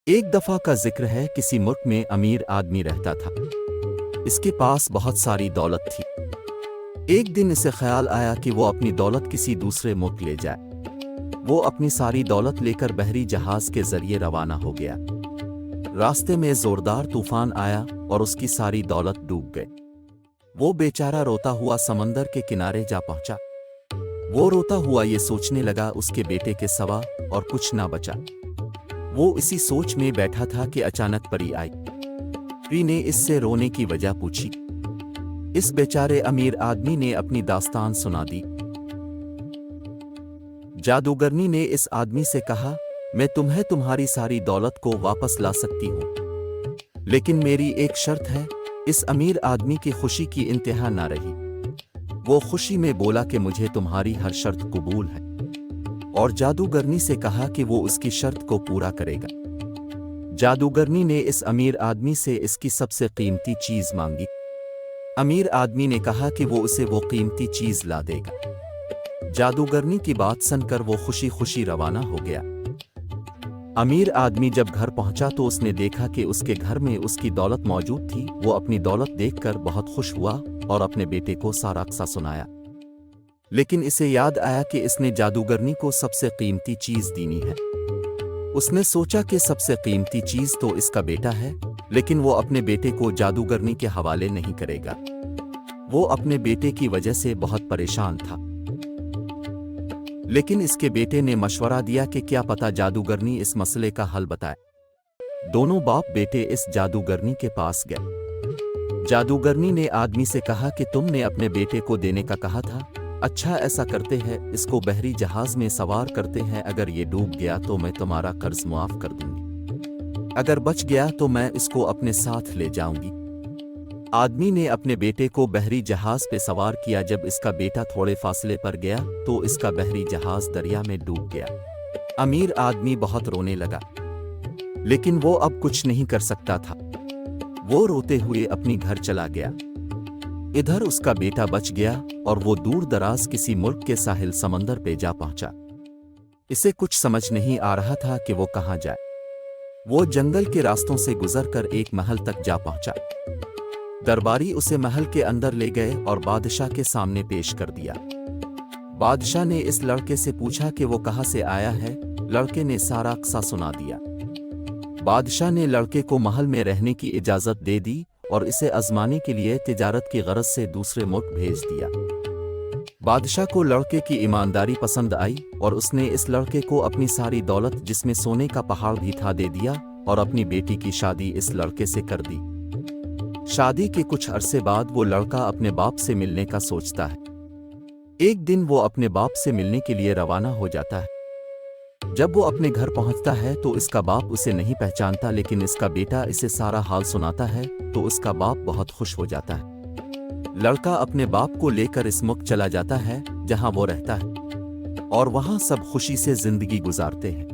ایک دفعہ کا ذکر ہے، کسی ملک میں امیر آدمی رہتا تھا۔ اس کے پاس بہت ساری دولت تھی۔ ایک دن اسے خیال آیا کہ وہ اپنی دولت کسی دوسرے ملک لے جائے۔ وہ اپنی ساری دولت لے کر بحری جہاز کے ذریعے روانہ ہو گیا۔ راستے میں زوردار طوفان آیا اور اس کی ساری دولت ڈوب گئی۔ وہ بیچارہ روتا ہوا سمندر کے کنارے جا پہنچا۔ وہ روتا ہوا یہ سوچنے لگا اس کے بیٹے کے سوا اور کچھ نہ بچا۔ وہ اسی سوچ میں بیٹھا تھا کہ اچانک پری آئی۔ پری نے اس سے رونے کی وجہ پوچھی۔ اس بیچارے امیر آدمی نے اپنی داستان سنا دی۔ جادوگرنی نے اس آدمی سے کہا، میں تمہیں تمہاری ساری دولت کو واپس لا سکتی ہوں، لیکن میری ایک شرط ہے۔ اس امیر آدمی کی خوشی کی انتہا نہ رہی۔ وہ خوشی میں بولا کہ مجھے تمہاری ہر شرط قبول ہے، اور جادوگرنی سے کہا کہ وہ اس کی شرط کو پورا کرے گا۔ جادوگرنی نے اس امیر آدمی سے اس کی سب سے قیمتی چیز مانگی۔ امیر آدمی نے کہا کہ وہ اسے وہ قیمتی چیز لا دے گا۔ جادوگرنی کی بات سن کر وہ خوشی خوشی روانہ ہو گیا۔ امیر آدمی جب گھر پہنچا تو اس نے دیکھا کہ اس کے گھر میں اس کی دولت موجود تھی۔ وہ اپنی دولت دیکھ کر بہت خوش ہوا اور اپنے بیٹے کو سارا قصہ سنایا۔ لیکن اسے یاد آیا کہ اس نے جادوگرنی کو سب سے قیمتی چیز دینی ہے۔ اس نے سوچا کہ سب سے قیمتی چیز تو اس کا بیٹا ہے، لیکن وہ اپنے بیٹے کو جادوگرنی کے حوالے نہیں کرے گا۔ وہ اپنے بیٹے کی وجہ سے بہت پریشان تھا۔ لیکن اس کے بیٹے نے مشورہ دیا کہ کیا پتہ جادوگرنی اس مسئلے کا حل بتائے۔ دونوں باپ بیٹے اس جادوگرنی کے پاس گئے۔ جادوگرنی نے آدمی سے کہا کہ تم نے اپنے بیٹے کو دینے کا کہا تھا۔ اچھا، ایسا کرتے ہیں، اس کو بحری جہاز میں سوار کرتے ہیں۔ اگر یہ ڈوب گیا تو میں تمہارا قرض معاف کر دوں گی، اگر بچ گیا تو میں اس کو اپنے ساتھ لے جاؤں گی۔ آدمی نے اپنے بیٹے کو بحری جہاز پہ سوار کیا۔ جب اس کا بیٹا تھوڑے فاصلے پر گیا تو اس کا بحری جہاز دریا میں ڈوب گیا۔ امیر آدمی بہت رونے لگا، لیکن وہ اب کچھ نہیں کر سکتا تھا۔ وہ روتے ہوئے اپنی گھر چلا گیا۔ ادھر اس کا بیٹا بچ گیا اور وہ دور دراز کسی ملک کے ساحل سمندر پہ جا پہنچا۔ اسے کچھ سمجھ نہیں آ رہا تھا کہ وہ کہاں جائے۔ وہ جنگل کے راستوں سے گزر کر ایک محل تک جا پہنچا۔ درباری اسے محل کے اندر لے گئے اور بادشاہ کے سامنے پیش کر دیا۔ بادشاہ نے اس لڑکے سے پوچھا کہ وہ کہاں سے آیا ہے۔ لڑکے نے سارا قصہ سنا دیا۔ بادشاہ نے لڑکے کو محل میں رہنے کی اجازت دے دی اور اسے آزمانے کے لیے تجارت کی غرض سے دوسرے ملک بھیج دیا۔ بادشاہ کو لڑکے کی ایمانداری پسند آئی اور اس نے اس لڑکے کو اپنی ساری دولت، جس میں سونے کا پہاڑ بھی تھا، دے دیا اور اپنی بیٹی کی شادی اس لڑکے سے کر دی۔ شادی کے کچھ عرصے بعد وہ لڑکا اپنے باپ سے ملنے کا سوچتا ہے۔ ایک دن وہ اپنے باپ سے ملنے کے لیے روانہ ہو جاتا ہے۔ جب وہ اپنے گھر پہنچتا ہے تو اس کا باپ اسے نہیں پہچانتا، لیکن اس کا بیٹا اسے سارا حال سناتا ہے تو اس کا باپ بہت خوش ہو جاتا ہے۔ لڑکا اپنے باپ کو لے کر اس ملک چلا جاتا ہے جہاں وہ رہتا ہے، اور وہاں سب خوشی سے زندگی گزارتے ہیں۔